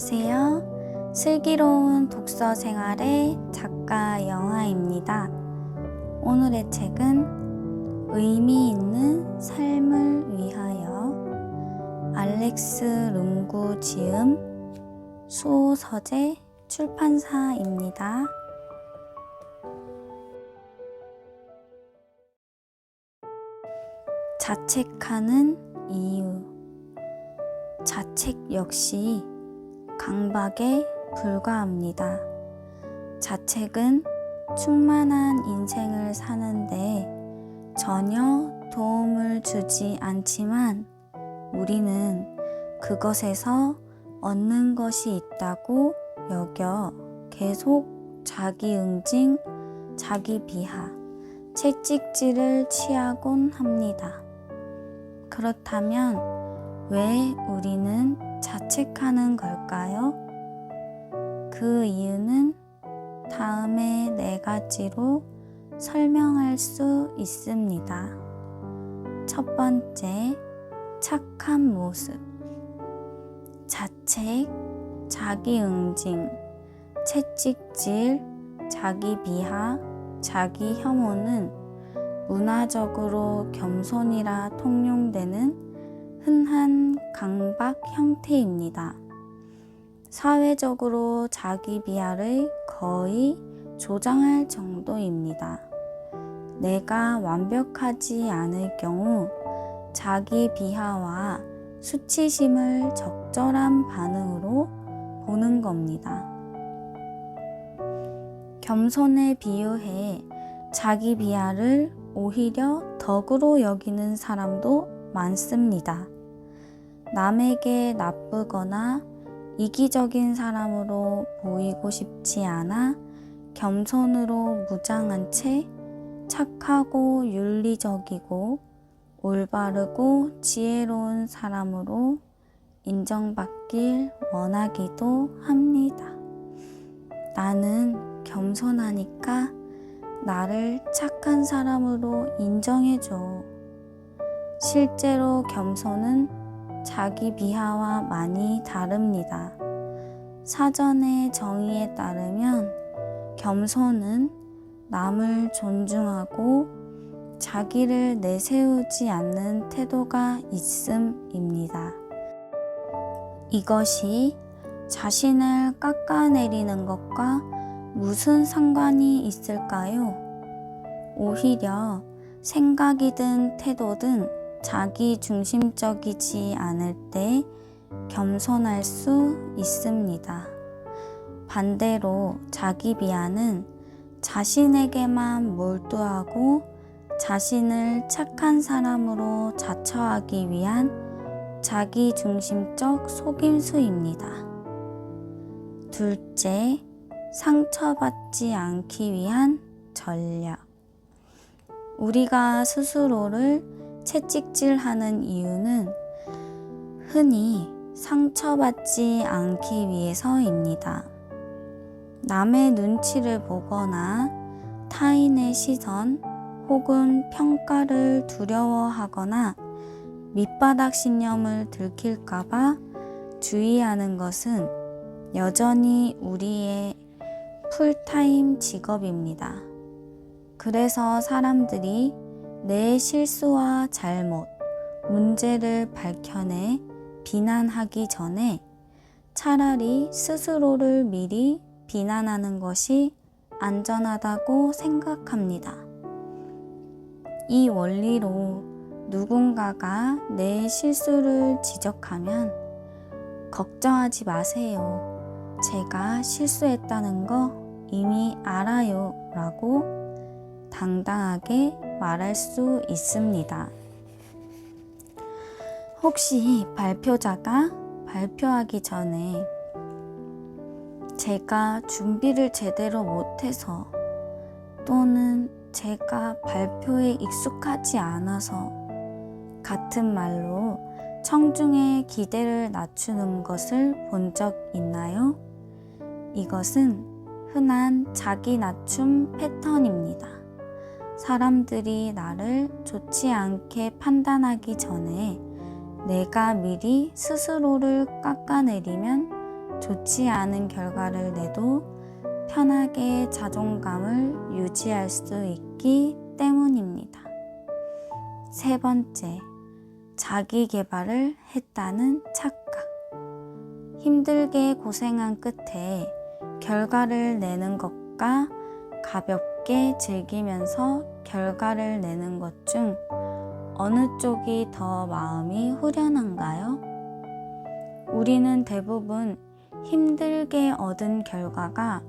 안녕하세요. 슬기로운 독서 생활의 작가 영아입니다. 오늘의 책은 의미 있는 삶을 위하여 알렉스 룽구 지음 수호서재 출판사입니다. 자책하는 이유. 자책 역시 강박에 불과합니다. 자책은 충만한 인생을 사는데 전혀 도움을 주지 않지만 우리는 그것에서 얻는 것이 있다고 여겨 계속 자기 응징, 자기 비하, 채찍질을 취하곤 합니다. 그렇다면 왜 우리는 자책하는 걸까요? 그 이유는 다음의 4가지로 설명할 수 있습니다. 첫 번째, 착한 모습. 자책, 자기 응징, 채찍질, 자기 비하, 자기 혐오는 문화적으로 겸손이라 통용되는 흔한 강박 형태입니다. 사회적으로 자기 비하를 거의 조장할 정도입니다. 내가 완벽하지 않을 경우 자기 비하와 수치심을 적절한 반응으로 보는 겁니다. 겸손에 비유해 자기 비하를 오히려 덕으로 여기는 사람도 많습니다. 남에게 나쁘거나 이기적인 사람으로 보이고 싶지 않아 겸손으로 무장한 채 착하고 윤리적이고 올바르고 지혜로운 사람으로 인정받길 원하기도 합니다. 나는 겸손하니까 나를 착한 사람으로 인정해줘. 실제로 겸손은 자기 비하와 많이 다릅니다. 사전의 정의에 따르면 겸손은 남을 존중하고 자기를 내세우지 않는 태도가 있음입니다. 이것이 자신을 깎아내리는 것과 무슨 상관이 있을까요? 오히려 생각이든 태도든 자기 중심적이지 않을 때 겸손할 수 있습니다. 반대로 자기 비하는 자신에게만 몰두하고 자신을 착한 사람으로 자처하기 위한 자기 중심적 속임수입니다. 둘째, 상처받지 않기 위한 전략. 우리가 스스로를 채찍질하는 이유는 흔히 상처받지 않기 위해서입니다. 남의 눈치를 보거나 타인의 시선 혹은 평가를 두려워하거나 밑바닥 신념을 들킬까봐 주의하는 것은 여전히 우리의 풀타임 직업입니다. 그래서 사람들이 내 실수와 잘못, 문제를 밝혀내 비난하기 전에 차라리 스스로를 미리 비난하는 것이 안전하다고 생각합니다. 이 원리로 누군가가 내 실수를 지적하면 걱정하지 마세요. 제가 실수했다는 거 이미 알아요 라고 당당하게 말할 수 있습니다. 혹시 발표자가 발표하기 전에 제가 준비를 제대로 못해서 또는 제가 발표에 익숙하지 않아서 같은 말로 청중의 기대를 낮추는 것을 본 적 있나요? 이것은 흔한 자기 낮춤 패턴입니다. 사람들이 나를 좋지 않게 판단하기 전에 내가 미리 스스로를 깎아내리면 좋지 않은 결과를 내도 편하게 자존감을 유지할 수 있기 때문입니다. 세 번째, 자기 개발을 했다는 착각. 힘들게 고생한 끝에 결과를 내는 것과 가볍게 즐기면서 결과를 내는 것 중 어느 쪽이 더 마음이 후련한가요? 우리는 대부분 힘들게 얻은 결과가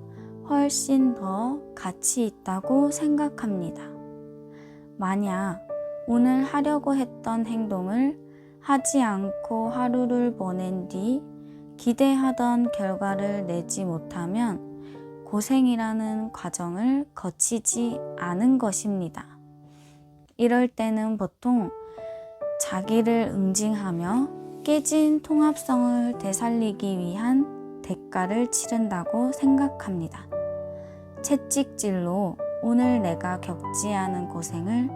훨씬 더 가치 있다고 생각합니다. 만약 오늘 하려고 했던 행동을 하지 않고 하루를 보낸 뒤 기대하던 결과를 내지 못하면 고생이라는 과정을 거치지 않은 것입니다. 이럴 때는 보통 자기를 응징하며 깨진 통합성을 되살리기 위한 대가를 치른다고 생각합니다. 채찍질로 오늘 내가 겪지 않은 고생을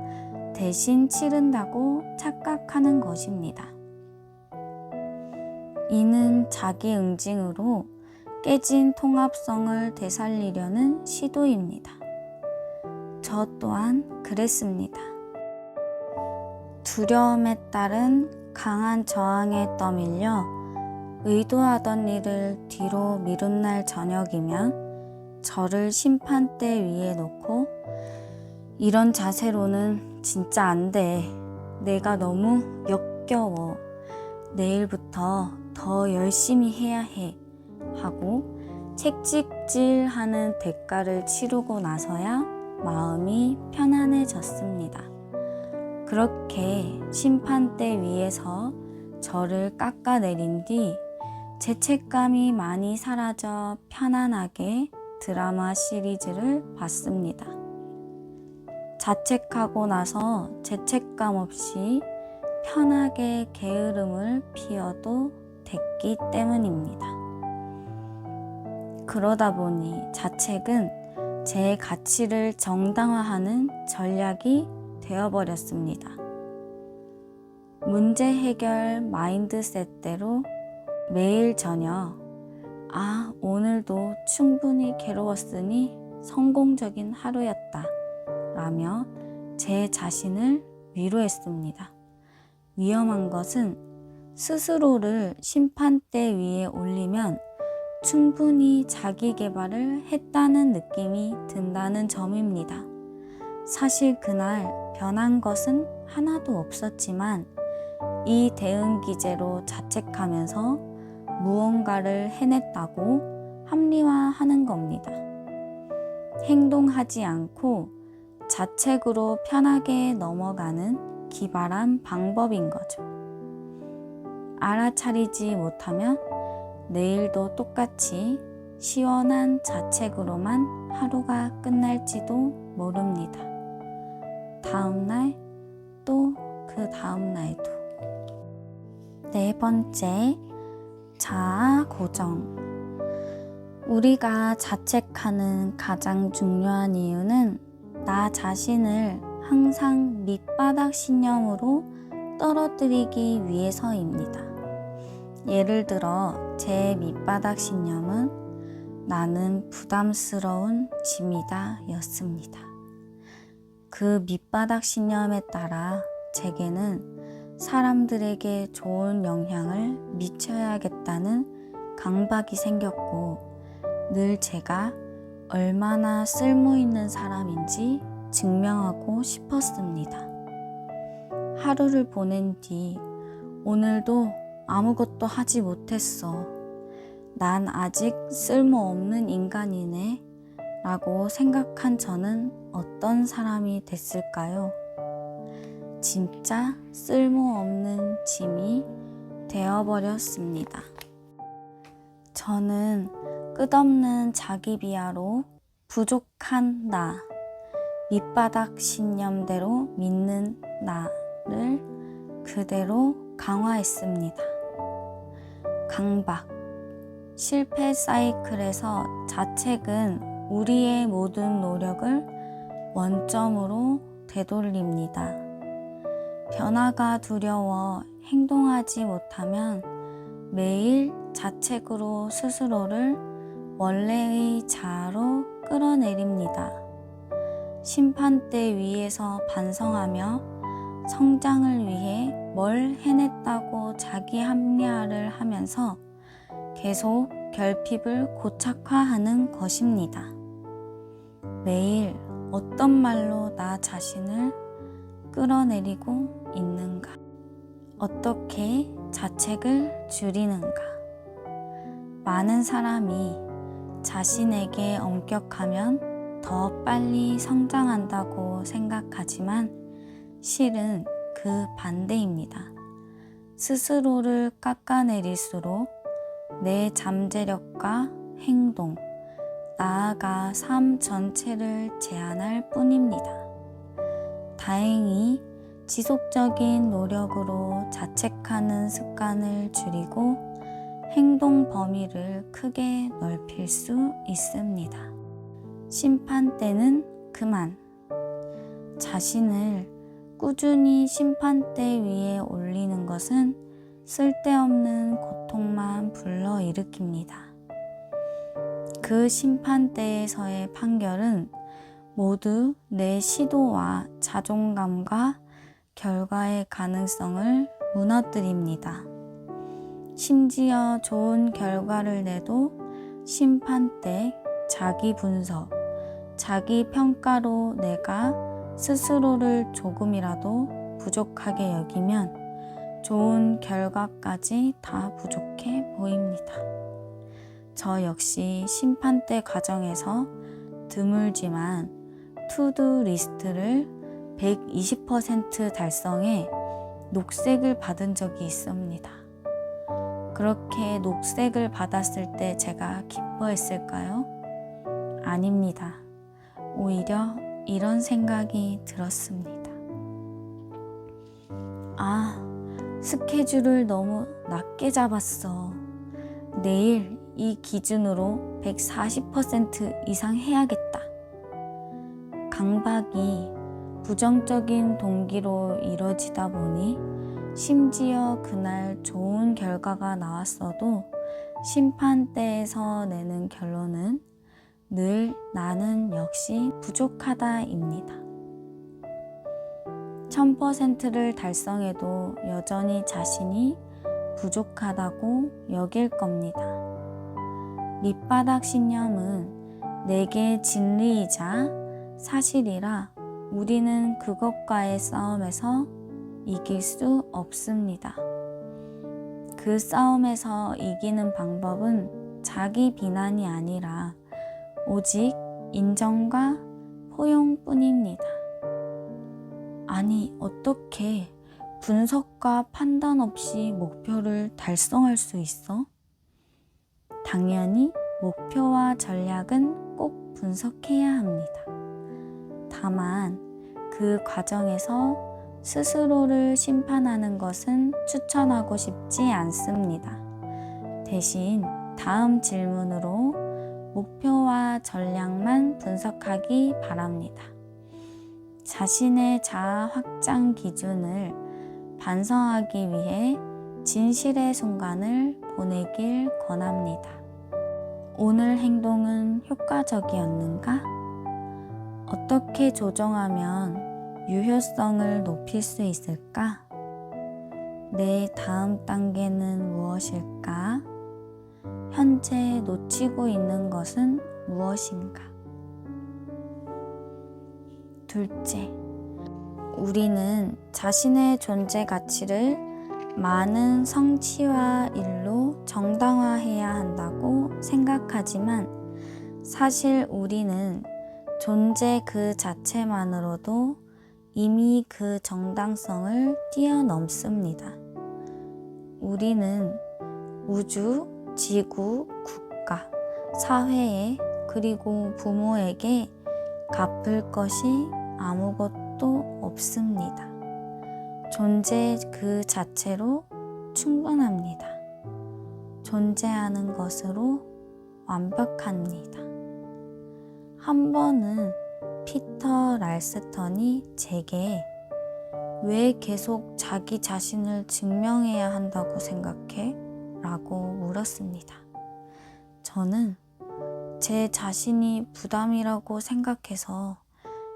대신 치른다고 착각하는 것입니다. 이는 자기 응징으로 깨진 통합성을 되살리려는 시도입니다. 저 또한 그랬습니다. 두려움에 따른 강한 저항에 떠밀려 의도하던 일을 뒤로 미룬 날 저녁이면 저를 심판대 위에 놓고 이런 자세로는 진짜 안 돼. 내가 너무 역겨워. 내일부터 더 열심히 해야 해. 하고 채찍질하는 대가를 치르고 나서야 마음이 편안해졌습니다. 그렇게 심판대 위에서 저를 깎아내린 뒤 죄책감이 많이 사라져 편안하게 드라마 시리즈를 봤습니다. 자책하고 나서 죄책감 없이 편하게 게으름을 피워도 됐기 때문입니다. 그러다 보니 자책은 제 가치를 정당화하는 전략이 되어버렸습니다. 문제 해결 마인드셋대로 매일 저녁, 오늘도 충분히 괴로웠으니 성공적인 하루였다 라며 제 자신을 위로했습니다. 위험한 것은 스스로를 심판대 위에 올리면 충분히 자기 개발을 했다는 느낌이 든다는 점입니다. 사실 그날 변한 것은 하나도 없었지만 이 대응 기제로 자책하면서 무언가를 해냈다고 합리화하는 겁니다. 행동하지 않고 자책으로 편하게 넘어가는 기발한 방법인 거죠. 알아차리지 못하면 내일도 똑같이 시원한 자책으로만 하루가 끝날지도 모릅니다. 다음날 또 그 다음날도. 네 번째, 자아 고정. 우리가 자책하는 가장 중요한 이유는 나 자신을 항상 밑바닥 신념으로 떨어뜨리기 위해서입니다. 예를 들어 제 밑바닥 신념은 나는 부담스러운 짐이다 였습니다. 그 밑바닥 신념에 따라 제게는 사람들에게 좋은 영향을 미쳐야겠다는 강박이 생겼고 늘 제가 얼마나 쓸모있는 사람인지 증명하고 싶었습니다. 하루를 보낸 뒤 오늘도 아무것도 하지 못했어. 난 아직 쓸모없는 인간이네 라고 생각한 저는 어떤 사람이 됐을까요? 진짜 쓸모없는 짐이 되어버렸습니다. 저는 끝없는 자기 비하로 부족한 나, 밑바닥 신념대로 믿는 나를 그대로 강화했습니다. 강박, 실패 사이클에서 자책은 우리의 모든 노력을 원점으로 되돌립니다. 변화가 두려워 행동하지 못하면 매일 자책으로 스스로를 원래의 자아로 끌어내립니다. 심판대 위에서 반성하며 성장을 위해 뭘 해냈다고 자기 합리화를 하면서 계속 결핍을 고착화하는 것입니다. 매일 어떤 말로 나 자신을 끌어내리고 있는가? 어떻게 자책을 줄이는가? 많은 사람이 자신에게 엄격하면 더 빨리 성장한다고 생각하지만 실은 그 반대입니다. 스스로를 깎아내릴수록 내 잠재력과 행동, 나아가 삶 전체를 제한할 뿐입니다. 다행히 지속적인 노력으로 자책하는 습관을 줄이고 행동 범위를 크게 넓힐 수 있습니다. 심판대는 그만. 자신을 꾸준히 심판대 위에 올리는 것은 쓸데없는 고통만 불러일으킵니다. 그 심판대에서의 판결은 모두 내 시도와 자존감과 결과의 가능성을 무너뜨립니다. 심지어 좋은 결과를 내도 심판대, 자기 분석, 자기 평가로 내가 스스로를 조금이라도 부족하게 여기면 좋은 결과까지 다 부족해 보입니다. 저 역시 심판대 과정에서 드물지만 투두 리스트를 120% 달성해 녹색을 받은 적이 있습니다. 그렇게 녹색을 받았을 때 제가 기뻐했을까요? 아닙니다. 오히려 이런 생각이 들었습니다. 스케줄을 너무 낮게 잡았어. 내일 이 기준으로 140% 이상 해야겠다. 강박이 부정적인 동기로 이뤄지다 보니 심지어 그날 좋은 결과가 나왔어도 심판대에서 내는 결론은 늘 나는 역시 부족하다입니다. 1000%를 달성해도 여전히 자신이 부족하다고 여길 겁니다. 밑바닥 신념은 내게 진리이자 사실이라 우리는 그것과의 싸움에서 이길 수 없습니다. 그 싸움에서 이기는 방법은 자기 비난이 아니라 오직 인정과 포용뿐입니다. 아니, 어떻게 분석과 판단 없이 목표를 달성할 수 있어? 당연히 목표와 전략은 꼭 분석해야 합니다. 다만 그 과정에서 스스로를 심판하는 것은 추천하고 싶지 않습니다. 대신 다음 질문으로 목표와 전략만 분석하기 바랍니다. 자신의 자아 확장 기준을 반성하기 위해 진실의 순간을 보내길 권합니다. 오늘 행동은 효과적이었는가? 어떻게 조정하면 유효성을 높일 수 있을까? 내 다음 단계는 무엇일까? 현재 놓치고 있는 것은 무엇인가? 둘째, 우리는 자신의 존재 가치를 많은 성취와 일로 정당화해야 한다고 생각하지만 사실 우리는 존재 그 자체만으로도 이미 그 정당성을 뛰어넘습니다. 우리는 우주, 지구, 국가, 사회에 그리고 부모에게 갚을 것이 아무것도 없습니다. 존재 그 자체로 충분합니다. 존재하는 것으로 완벽합니다. 한 번은 피터 랄스턴이 제게 왜 계속 자기 자신을 증명해야 한다고 생각해? 라고 물었습니다. 저는 제 자신이 부담이라고 생각해서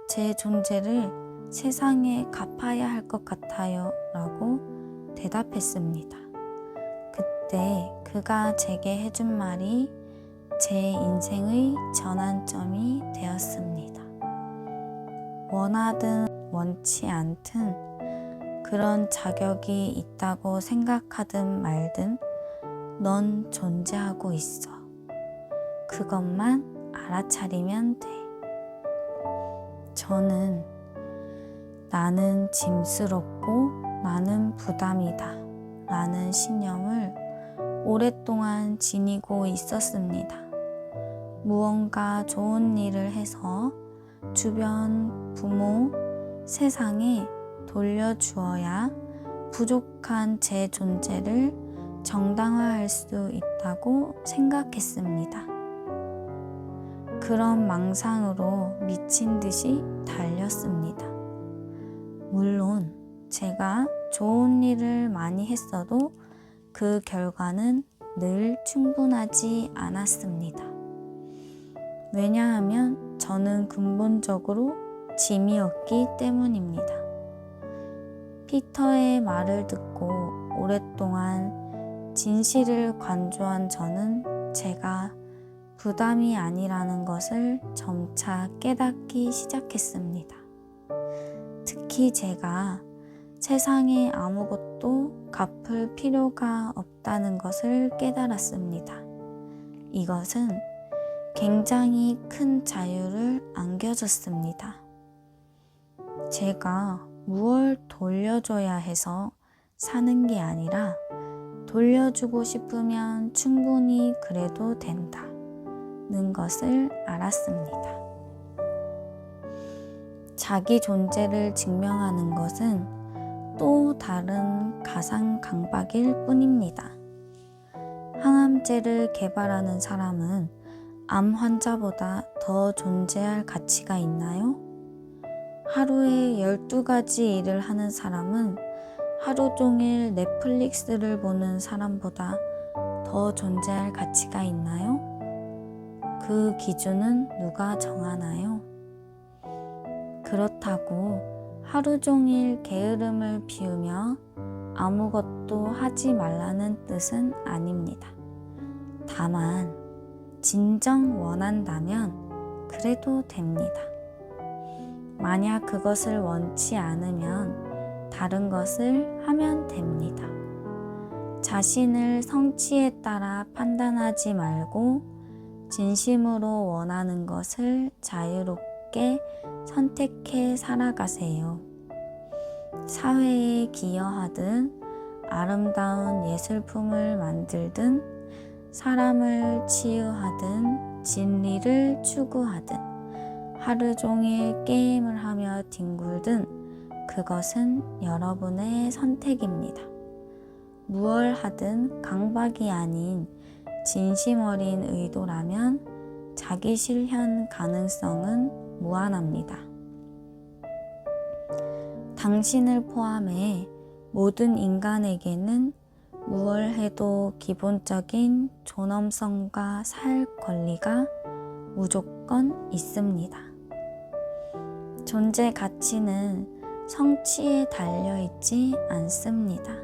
제 존재를 세상에 갚아야 할 것 같아요 라고 대답했습니다. 그때 그가 제게 해준 말이 제 인생의 전환점이 되었습니다. 원하든 원치 않든 그런 자격이 있다고 생각하든 말든 넌 존재하고 있어. 그것만 알아차리면 돼. 저는 나는 짐스럽고 나는 부담이다 라는 신념을 오랫동안 지니고 있었습니다. 무언가 좋은 일을 해서 주변, 부모, 세상에 돌려주어야 부족한 제 존재를 정당화할 수 있다고 생각했습니다. 그런 망상으로 미친 듯이 달렸습니다. 물론 제가 좋은 일을 많이 했어도 그 결과는 늘 충분하지 않았습니다. 왜냐하면 저는 근본적으로 짐이었기 때문입니다. 피터의 말을 듣고 오랫동안 진실을 관조한 저는 제가 부담이 아니라는 것을 점차 깨닫기 시작했습니다. 특히 제가 세상에 아무것도 갚을 필요가 없다는 것을 깨달았습니다. 이것은 굉장히 큰 자유를 안겨줬습니다. 제가 무얼 돌려줘야 해서 사는 게 아니라 돌려주고 싶으면 충분히 그래도 된다는 것을 알았습니다. 자기 존재를 증명하는 것은 또 다른 가상 강박일 뿐입니다. 항암제를 개발하는 사람은 암 환자보다 더 존재할 가치가 있나요? 하루에 12가지 일을 하는 사람은 하루 종일 넷플릭스를 보는 사람보다 더 존재할 가치가 있나요? 그 기준은 누가 정하나요? 그렇다고 하루 종일 게으름을 피우며 아무것도 하지 말라는 뜻은 아닙니다. 다만 진정 원한다면 그래도 됩니다. 만약 그것을 원치 않으면 다른 것을 하면 됩니다. 자신을 성취에 따라 판단하지 말고 진심으로 원하는 것을 자유롭게 선택해 살아가세요. 사회에 기여하든 아름다운 예술품을 만들든 사람을 치유하든 진리를 추구하든 하루 종일 게임을 하며 뒹굴든 그것은 여러분의 선택입니다. 무얼 하든 강박이 아닌 진심 어린 의도라면 자기 실현 가능성은 무한합니다. 당신을 포함해 모든 인간에게는 무얼 해도 기본적인 존엄성과 살 권리가 무조건 있습니다. 존재 가치는 성취에 달려있지 않습니다.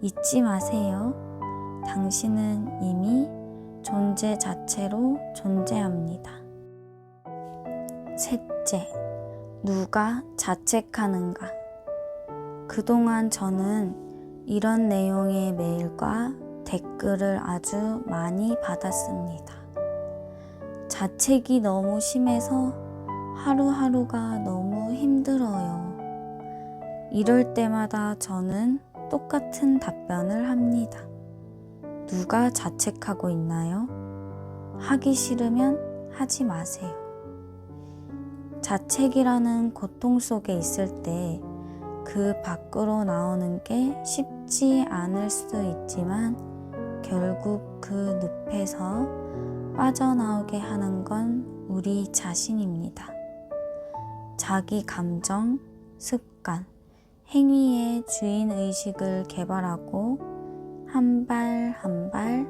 잊지 마세요. 당신은 이미 존재 자체로 존재합니다. 셋째, 누가 자책하는가? 그동안 저는 이런 내용의 메일과 댓글을 아주 많이 받았습니다. 자책이 너무 심해서 하루하루가 너무 힘들어요. 이럴 때마다 저는 똑같은 답변을 합니다. 누가 자책하고 있나요? 하기 싫으면 하지 마세요. 자책이라는 고통 속에 있을 때 그 밖으로 나오는 게 쉽지 않을 수도 있지만 결국 그 늪에서 빠져나오게 하는 건 우리 자신입니다. 자기 감정, 습관, 행위의 주인의식을 개발하고 한 발 한 발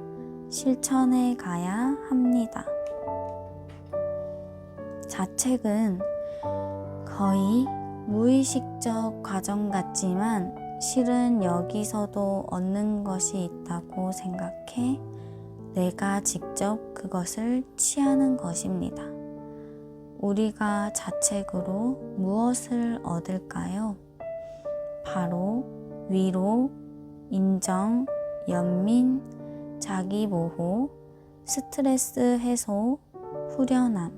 실천해 가야 합니다. 자책은 거의 무의식적 과정 같지만 실은 여기서도 얻는 것이 있다고 생각해 내가 직접 그것을 취하는 것입니다. 우리가 자책으로 무엇을 얻을까요? 바로 위로, 인정, 연민, 자기보호, 스트레스 해소, 후련함,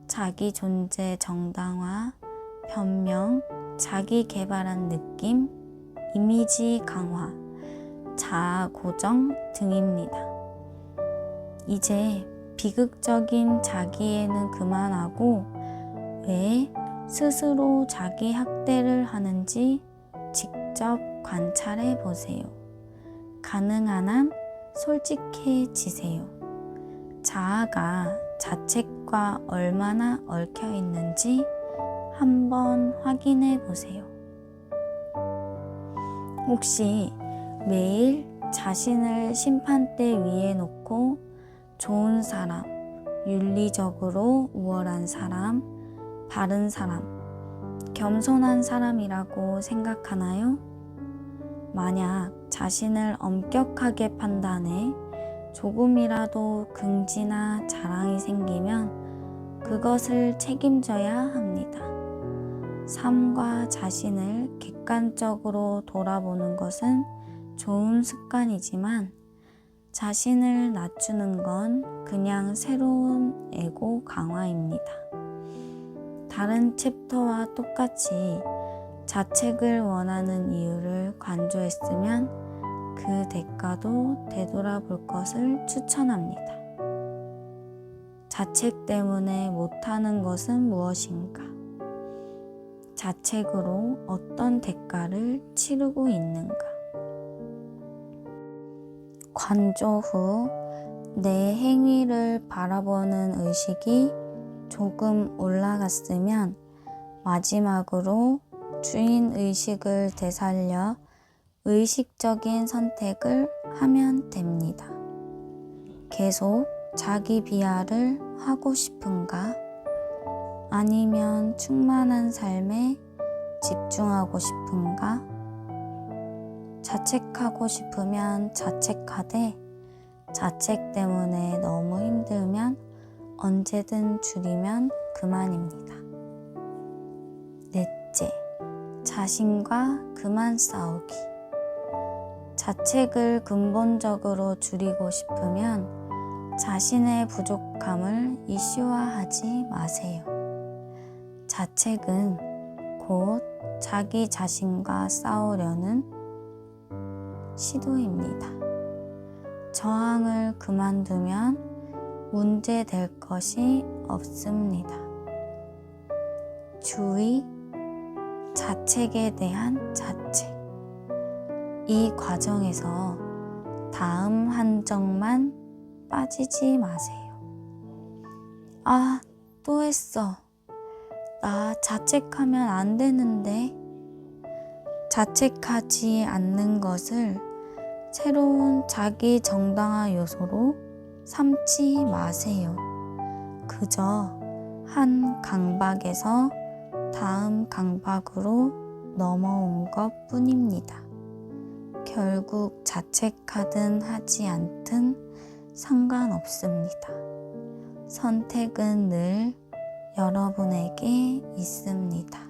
자기 존재 정당화, 변명, 자기 개발한 느낌, 이미지 강화, 자아 고정 등입니다. 이제 비극적인 자기애는 그만하고 왜 스스로 자기 학대를 하는지 직접 관찰해 보세요. 가능한 한 솔직해지세요. 자아가 자책과 얼마나 얽혀 있는지 한번 확인해 보세요. 혹시 매일 자신을 심판대 위에 놓고 좋은 사람, 윤리적으로 우월한 사람, 바른 사람, 겸손한 사람이라고 생각하나요? 만약 자신을 엄격하게 판단해 조금이라도 긍지나 자랑이 생기면 그것을 책임져야 합니다. 삶과 자신을 객관적으로 돌아보는 것은 좋은 습관이지만 자신을 낮추는 건 그냥 새로운 에고 강화입니다. 다른 챕터와 똑같이 자책을 원하는 이유를 간주했으면 그 대가도 되돌아볼 것을 추천합니다. 자책 때문에 못하는 것은 무엇인가? 자책으로 어떤 대가를 치르고 있는가? 관조 후 내 행위를 바라보는 의식이 조금 올라갔으면 마지막으로 주인의식을 되살려 의식적인 선택을 하면 됩니다. 계속 자기 비하를 하고 싶은가? 아니면 충만한 삶에 집중하고 싶은가? 자책하고 싶으면 자책하되 자책 때문에 너무 힘들면 언제든 줄이면 그만입니다. 넷째, 자신과 그만 싸우기. 자책을 근본적으로 줄이고 싶으면 자신의 부족함을 이슈화하지 마세요. 자책은 곧 자기 자신과 싸우려는 시도입니다. 저항을 그만두면 문제될 것이 없습니다. 주의, 자책에 대한 자책. 이 과정에서 다음 한정만 빠지지 마세요. 아, 또 했어. 나 자책하면 안 되는데. 자책하지 않는 것을 새로운 자기 정당화 요소로 삼지 마세요. 그저 한 강박에서 다음 강박으로 넘어온 것 뿐입니다. 결국 자책하든 하지 않든 상관없습니다. 선택은 늘 여러분에게 있습니다.